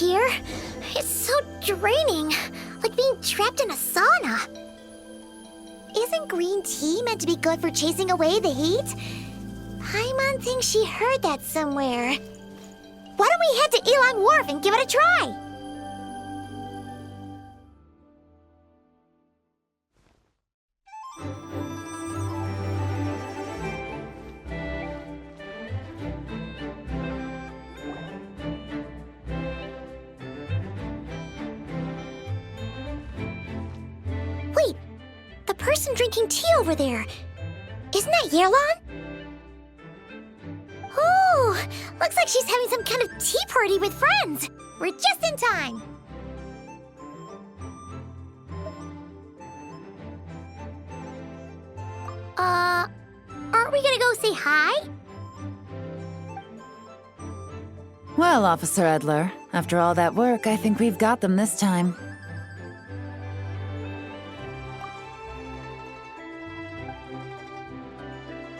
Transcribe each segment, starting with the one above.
here. It's so draining, like being trapped in a sauna. Isn't green tea meant to be good for chasing away the heat? Paimon thinks she heard that somewhere. Why don't we head to Elon Wharf and give it a try? Wait, the person drinking tea over there. Isn't that Yerlon? Oh, looks like she's having some kind of tea party with friends. We're just in time. Aren't we gonna go say hi? Well, Officer Edler, after all that work, I think we've got them this time.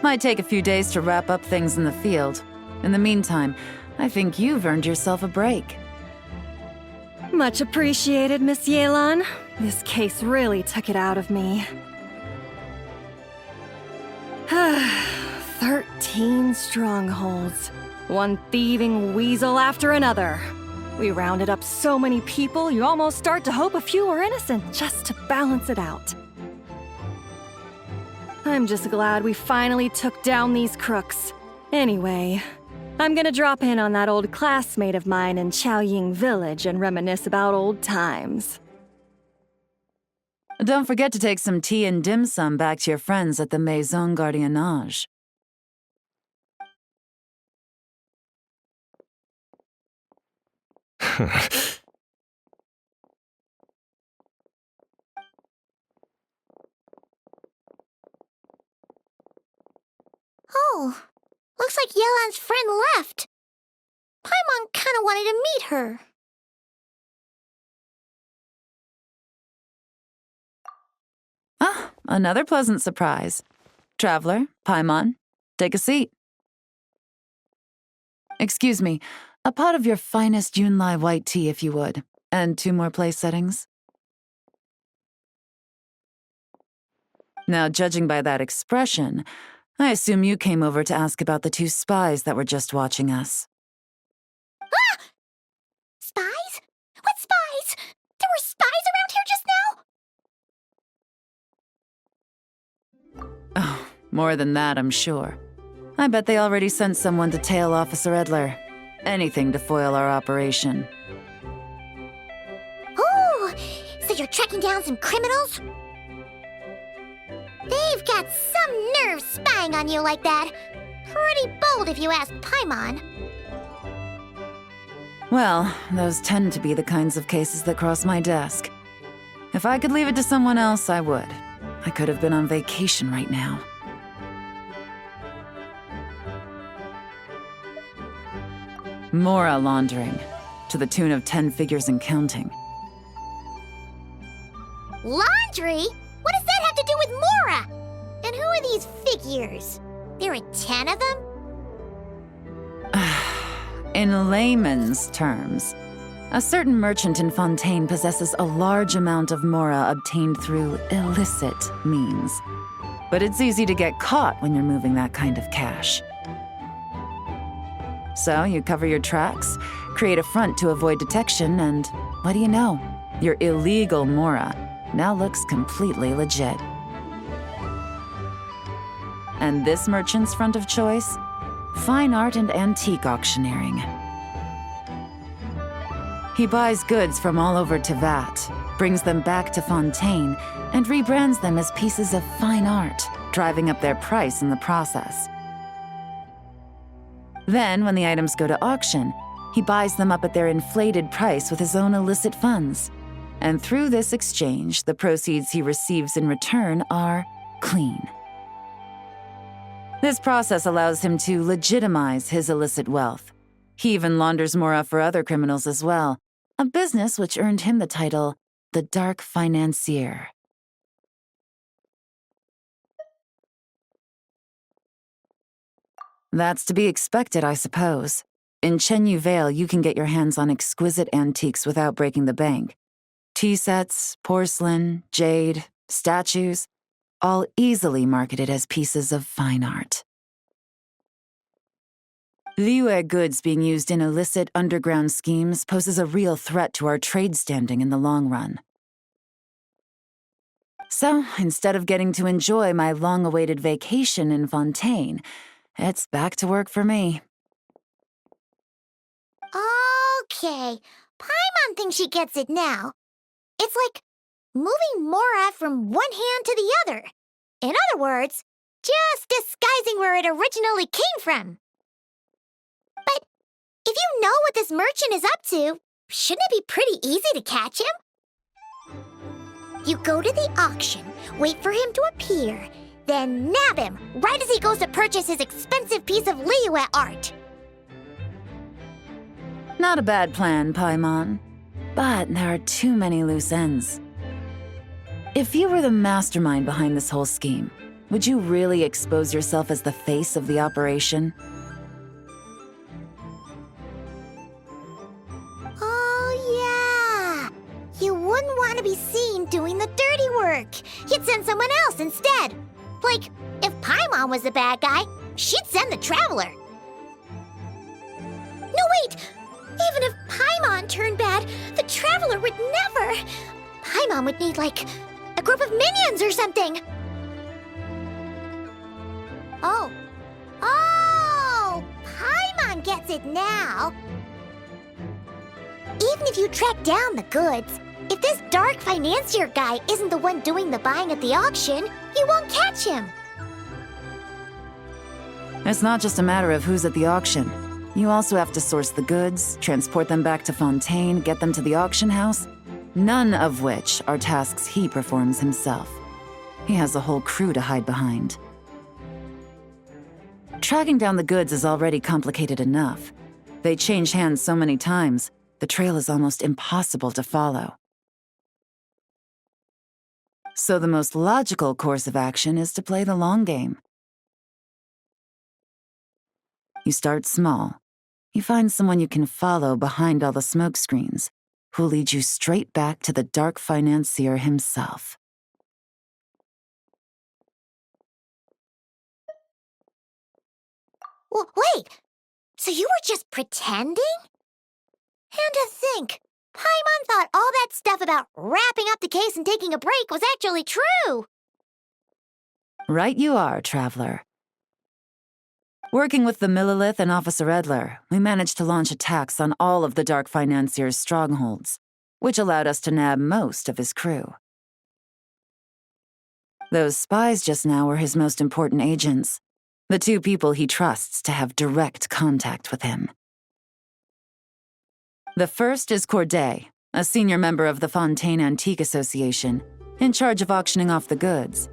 Might take a few days to wrap up things in the field. In the meantime, I think you've earned yourself a break. Much appreciated, Miss Yelan. This case really took it out of me. 13 strongholds. One thieving weasel after another. We rounded up so many people, you almost start to hope a few were innocent, just to balance it out. I'm just glad we finally took down these crooks. Anyway, I'm gonna drop in on that old classmate of mine in Chaoying Village and reminisce about old times. Don't forget to take some tea and dim sum back to your friends at the Maison Gardiennage. Oh, looks like Yelan's friend left. Paimon kinda wanted to meet her. Ah, another pleasant surprise. Traveler, Paimon, take a seat. Excuse me, a pot of your finest Yunlai white tea if you would, and 2 more place settings. Now, judging by that expression, I assume you came over to ask about the 2 spies that were just watching us. Ah! Spies? What spies? There were spies around here just now? Oh, more than that, I'm sure. I bet they already sent someone to tail Officer Edler. Anything to foil our operation. Oh, so you're tracking down some criminals? They've got some nerve spying on you like that. Pretty bold if you ask Paimon. Well, those tend to be the kinds of cases that cross my desk. If I could leave it to someone else, I would. I could have been on vacation right now. Mora laundering, to the tune of 10 figures and counting. Laundry? What does that have to do with Mora? And who are these figures? There are 10 of them? In layman's terms, a certain merchant in Fontaine possesses a large amount of Mora obtained through illicit means. But it's easy to get caught when you're moving that kind of cash. So you cover your tracks, create a front to avoid detection, and what do you know? Your illegal Mora now looks completely legit. And this merchant's front of choice? Fine art and antique auctioneering. He buys goods from all over Tevat, brings them back to Fontaine, and rebrands them as pieces of fine art, driving up their price in the process. Then, when the items go to auction, he buys them up at their inflated price with his own illicit funds. And through this exchange, the proceeds he receives in return are clean. This process allows him to legitimize his illicit wealth. He even launders Mora for other criminals as well, a business which earned him the title, the Dark Financier. That's to be expected, I suppose. In Chenyu Vale, you can get your hands on exquisite antiques without breaking the bank. Tea sets, porcelain, jade, statues, all easily marketed as pieces of fine art. Liyue goods being used in illicit underground schemes poses a real threat to our trade standing in the long run. So, instead of getting to enjoy my long-awaited vacation in Fontaine, it's back to work for me. Okay, Paimon thinks she gets it now. It's like moving Mora from one hand to the other. In other words, just disguising where it originally came from. But if you know what this merchant is up to, shouldn't it be pretty easy to catch him? You go to the auction, wait for him to appear, then nab him right as he goes to purchase his expensive piece of Liyue art. Not a bad plan, Paimon. But there are too many loose ends. If you were the mastermind behind this whole scheme, would you really expose yourself as the face of the operation? Oh, yeah. You wouldn't want to be seen doing the dirty work. You'd send someone else instead. Like, if Paimon was the bad guy, she'd send the Traveler. No, wait! Even if Paimon turned bad, the Traveler would never... Paimon would need, like, a group of minions or something. Oh. Oh! Paimon gets it now. Even if you track down the goods, if this dark financier guy isn't the one doing the buying at the auction, you won't catch him. It's not just a matter of who's at the auction. You also have to source the goods, transport them back to Fontaine, get them to the auction house, none of which are tasks he performs himself. He has a whole crew to hide behind. Tracking down the goods is already complicated enough. They change hands so many times, the trail is almost impossible to follow. So the most logical course of action is to play the long game. You start small. You find someone you can follow behind all the smoke screens, who'll lead you straight back to the dark financier himself. Wait, so you were just pretending? And to think, Paimon thought all that stuff about wrapping up the case and taking a break was actually true. Right you are, Traveler. Working with the Millilith and Officer Edler, we managed to launch attacks on all of the Dark Financier's strongholds, which allowed us to nab most of his crew. Those spies just now were his most important agents, the two people he trusts to have direct contact with him. The first is Corday, a senior member of the Fontaine Antique Association, in charge of auctioning off the goods,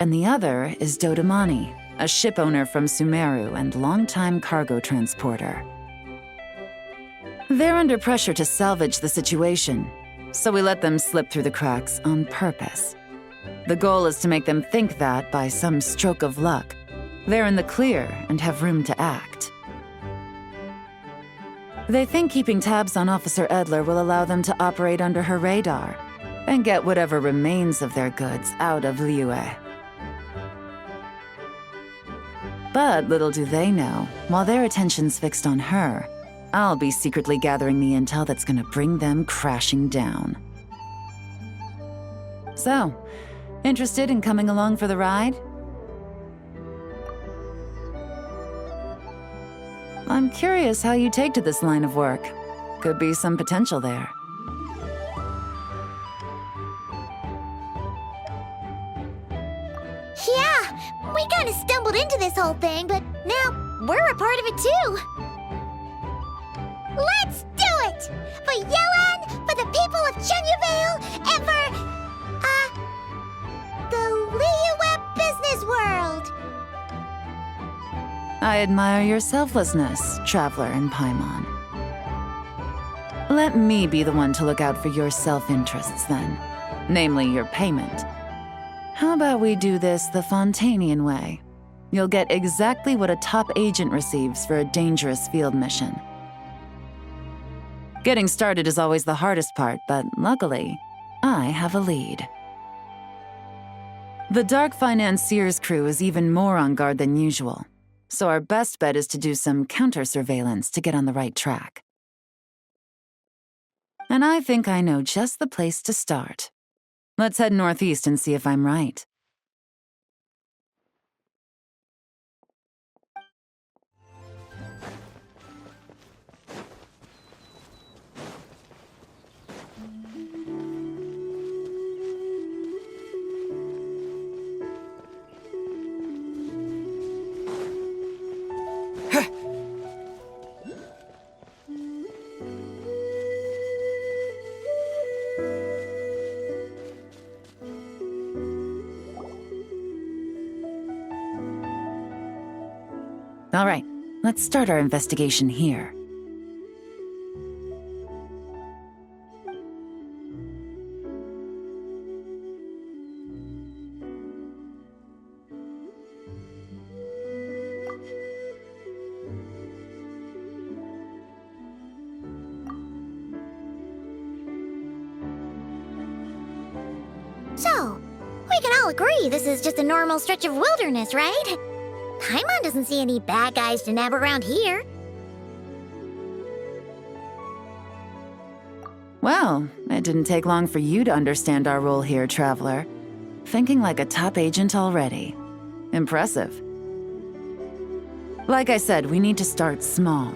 and the other is Dodamani, a ship owner from Sumeru and longtime cargo transporter. They're under pressure to salvage the situation, so we let them slip through the cracks on purpose. The goal is to make them think that, by some stroke of luck, they're in the clear and have room to act. They think keeping tabs on Officer Edler will allow them to operate under her radar and get whatever remains of their goods out of Liyue. But little do they know, while their attention's fixed on her, I'll be secretly gathering the intel that's gonna bring them crashing down. So, interested in coming along for the ride? I'm curious how you take to this line of work. Could be some potential there. Yeah, we kind of stumbled into this whole thing, but now we're a part of it too. Let's do it! For Yelan, for the people of Chenyavale, and for, the Liyue business world! I admire your selflessness, Traveler and Paimon. Let me be the one to look out for your self-interests then, namely your payment. How about we do this the Fontainian way? You'll get exactly what a top agent receives for a dangerous field mission. Getting started is always the hardest part, but luckily, I have a lead. The Dark Financier's crew is even more on guard than usual, so our best bet is to do some counter-surveillance to get on the right track. And I think I know just the place to start. Let's head northeast and see if I'm right. All right, let's start our investigation here. So, we can all agree this is just a normal stretch of wilderness, right? Paimon doesn't see any bad guys to nab around here. Well, it didn't take long for you to understand our role here, Traveler. Thinking like a top agent already. Impressive. Like I said, we need to start small.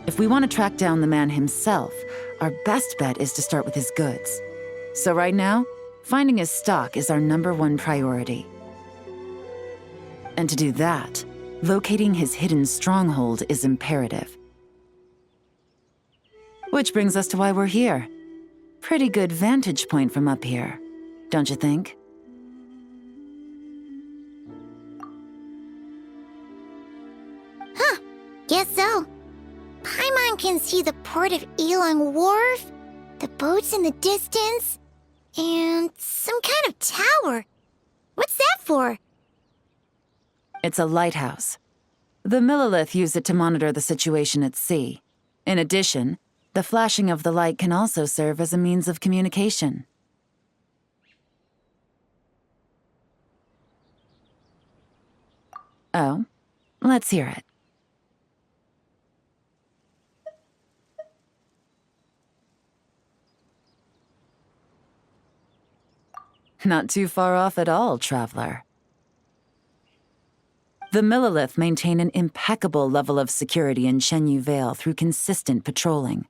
If we want to track down the man himself, our best bet is to start with his goods. So right now, finding his stock is our #1 priority. And to do that, locating his hidden stronghold is imperative. Which brings us to why we're here. Pretty good vantage point from up here, don't you think? Guess so. Paimon can see the port of Elong Wharf, the boats in the distance, and some kind of tower. What's that for? It's a lighthouse. The Millilith use it to monitor the situation at sea. In addition, the flashing of the light can also serve as a means of communication. Oh, let's hear it. Not too far off at all, Traveler. The Millilith maintain an impeccable level of security in Shenyu Vale through consistent patrolling.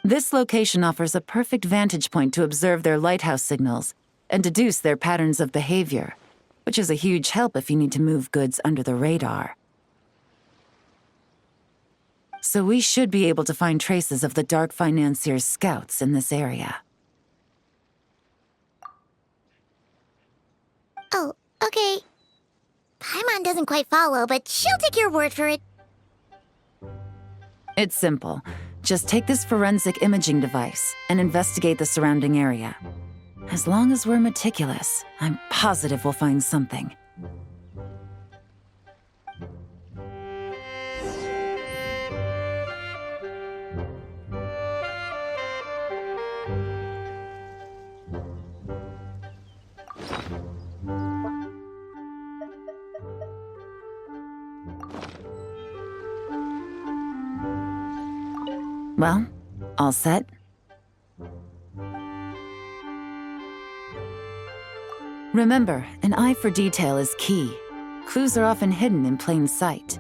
This location offers a perfect vantage point to observe their lighthouse signals and deduce their patterns of behavior, which is a huge help if you need to move goods under the radar. So we should be able to find traces of the Dark Financier's scouts in this area. Oh, okay. Paimon doesn't quite follow, but she'll take your word for it. It's simple. Just take this forensic imaging device and investigate the surrounding area. As long as we're meticulous, I'm positive we'll find something. Well, all set? Remember, an eye for detail is key. Clues are often hidden in plain sight.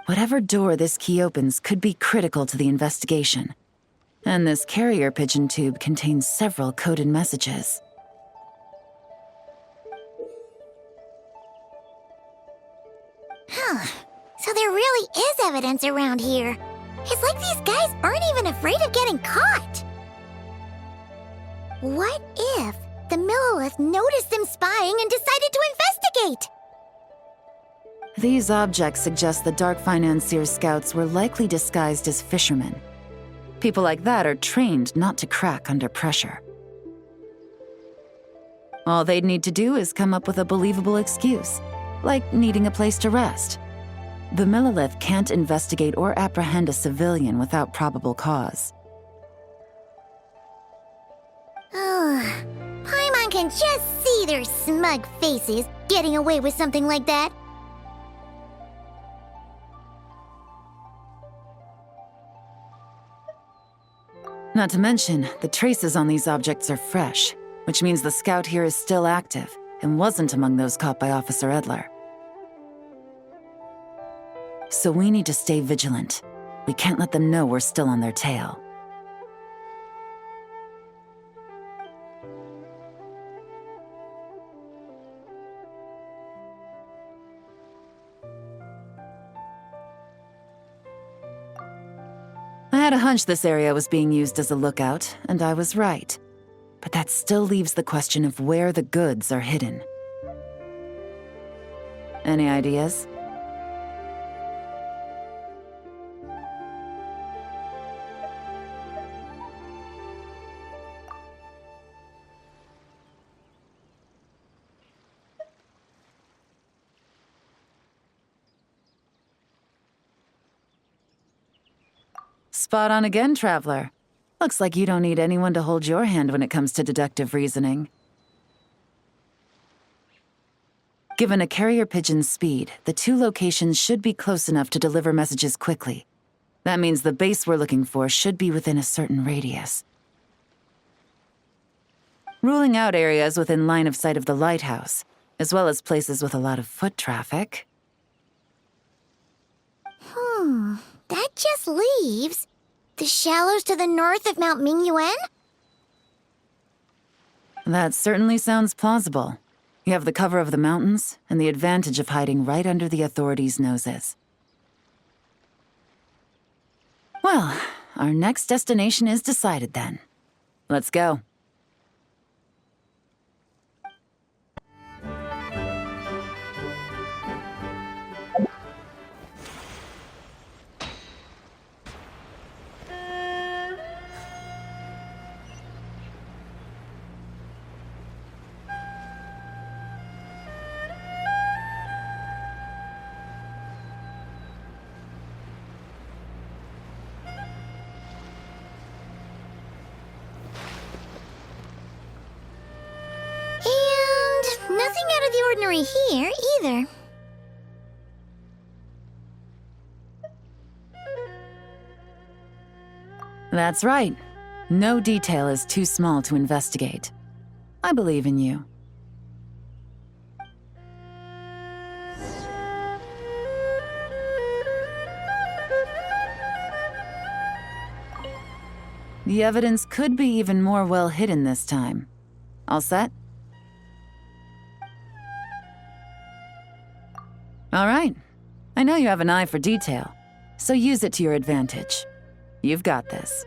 Whatever door this key opens could be critical to the investigation. And this carrier pigeon tube contains several coded messages. Huh. So there really is evidence around here. It's like these guys aren't even afraid of getting caught. What if the Millilith noticed them spying and decided to investigate? These objects suggest the Dark Financier scouts were likely disguised as fishermen. People like that are trained not to crack under pressure. All they'd need to do is come up with a believable excuse, like needing a place to rest. The Millilith can't investigate or apprehend a civilian without probable cause. Ugh. Paimon can just see their smug faces getting away with something like that. Not to mention, the traces on these objects are fresh, which means the scout here is still active and wasn't among those caught by Officer Edler. So we need to stay vigilant. We can't let them know we're still on their tail. I had a hunch this area was being used as a lookout, and I was right. But that still leaves the question of where the goods are hidden. Any ideas? Spot on again, Traveler. Looks like you don't need anyone to hold your hand when it comes to deductive reasoning. Given a carrier pigeon's speed, the two locations should be close enough to deliver messages quickly. That means the base we're looking for should be within a certain radius. Ruling out areas within line of sight of the lighthouse, as well as places with a lot of foot traffic. That just leaves the shallows to the north of Mount Mingyuan? That certainly sounds plausible. You have the cover of the mountains and the advantage of hiding right under the authorities' noses. Well, our next destination is decided then. Let's go. Nothing out of the ordinary here, either. That's right. No detail is too small to investigate. I believe in you. The evidence could be even more well hidden this time. All set? All right. I know you have an eye for detail, so use it to your advantage. You've got this.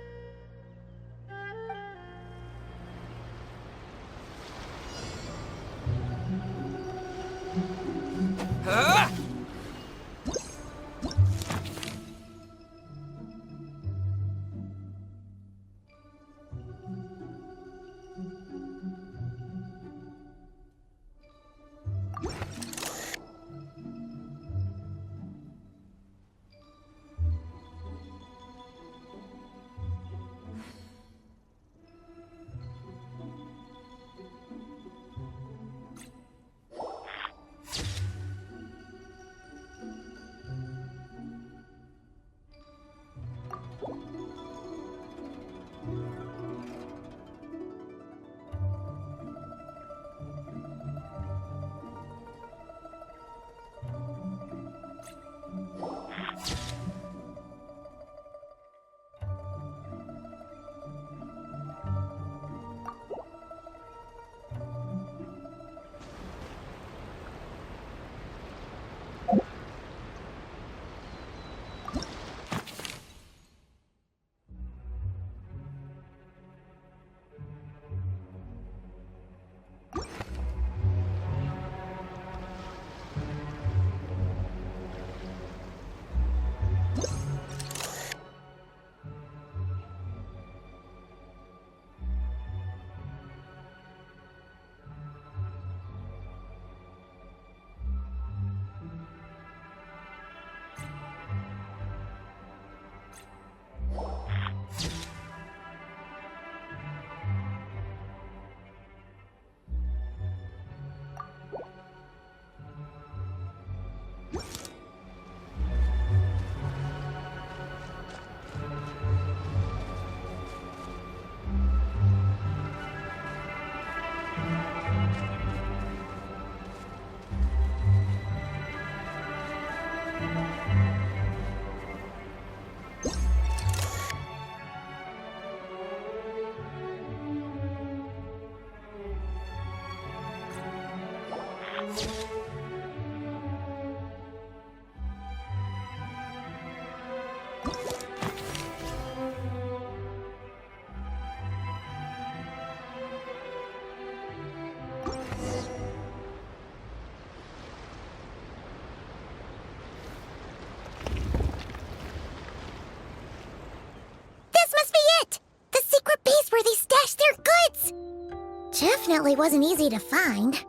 definitely wasn't easy to find.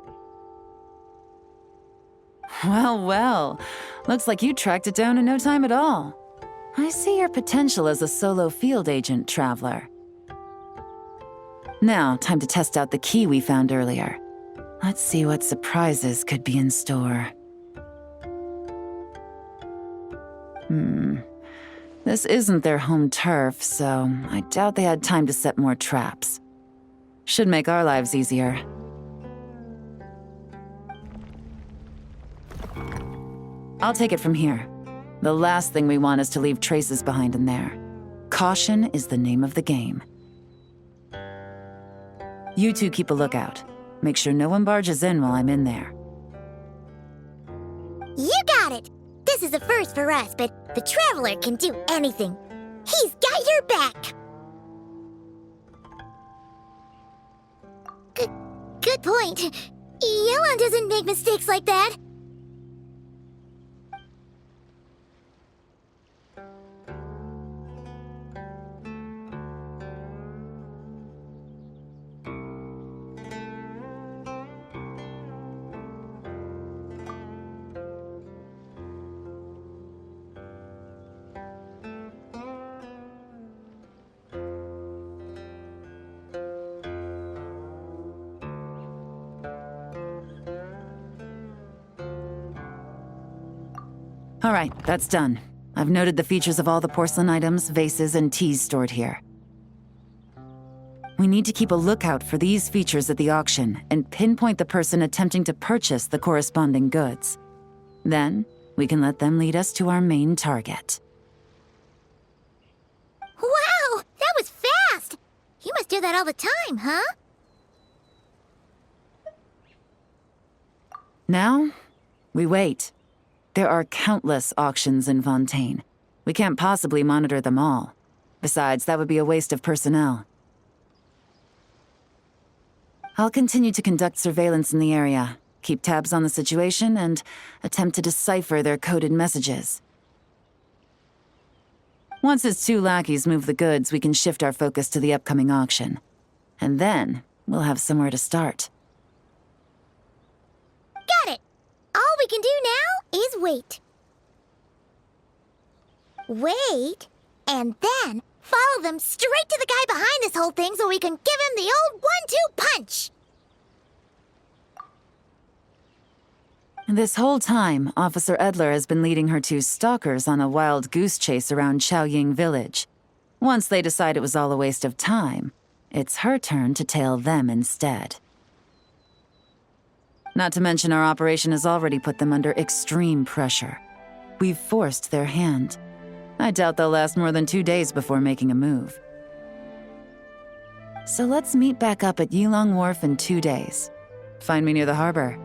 Well, well. Looks like you tracked it down in no time at all. I see your potential as a solo field agent, Traveler. Now, time to test out the key we found earlier. Let's see what surprises could be in store. This isn't their home turf, so I doubt they had time to set more traps. Should make our lives easier. I'll take it from here. The last thing we want is to leave traces behind in there. Caution is the name of the game. You two keep a lookout. Make sure no one barges in while I'm in there. You got it! This is a first for us, but the Traveler can do anything. He's got your back! Good point. Yelan doesn't make mistakes like that. All right, that's done. I've noted the features of all the porcelain items, vases, and teas stored here. We need to keep a lookout for these features at the auction and pinpoint the person attempting to purchase the corresponding goods. Then, we can let them lead us to our main target. Wow, that was fast! You must do that all the time, huh? Now, we wait. There are countless auctions in Fontaine. We can't possibly monitor them all. Besides, that would be a waste of personnel. I'll continue to conduct surveillance in the area, keep tabs on the situation, and attempt to decipher their coded messages. Once his two lackeys move the goods, we can shift our focus to the upcoming auction. And then, we'll have somewhere to start. Got it! All we can do now is wait. Wait, and then follow them straight to the guy behind this whole thing so we can give him the old 1-2 punch! This whole time, Officer Edler has been leading her two stalkers on a wild goose chase around Chaoying Village. Once they decide it was all a waste of time, it's her turn to tail them instead. Not to mention our operation has already put them under extreme pressure. We've forced their hand. I doubt they'll last more than 2 days before making a move. So let's meet back up at Yulong Wharf in 2 days. Find me near the harbor.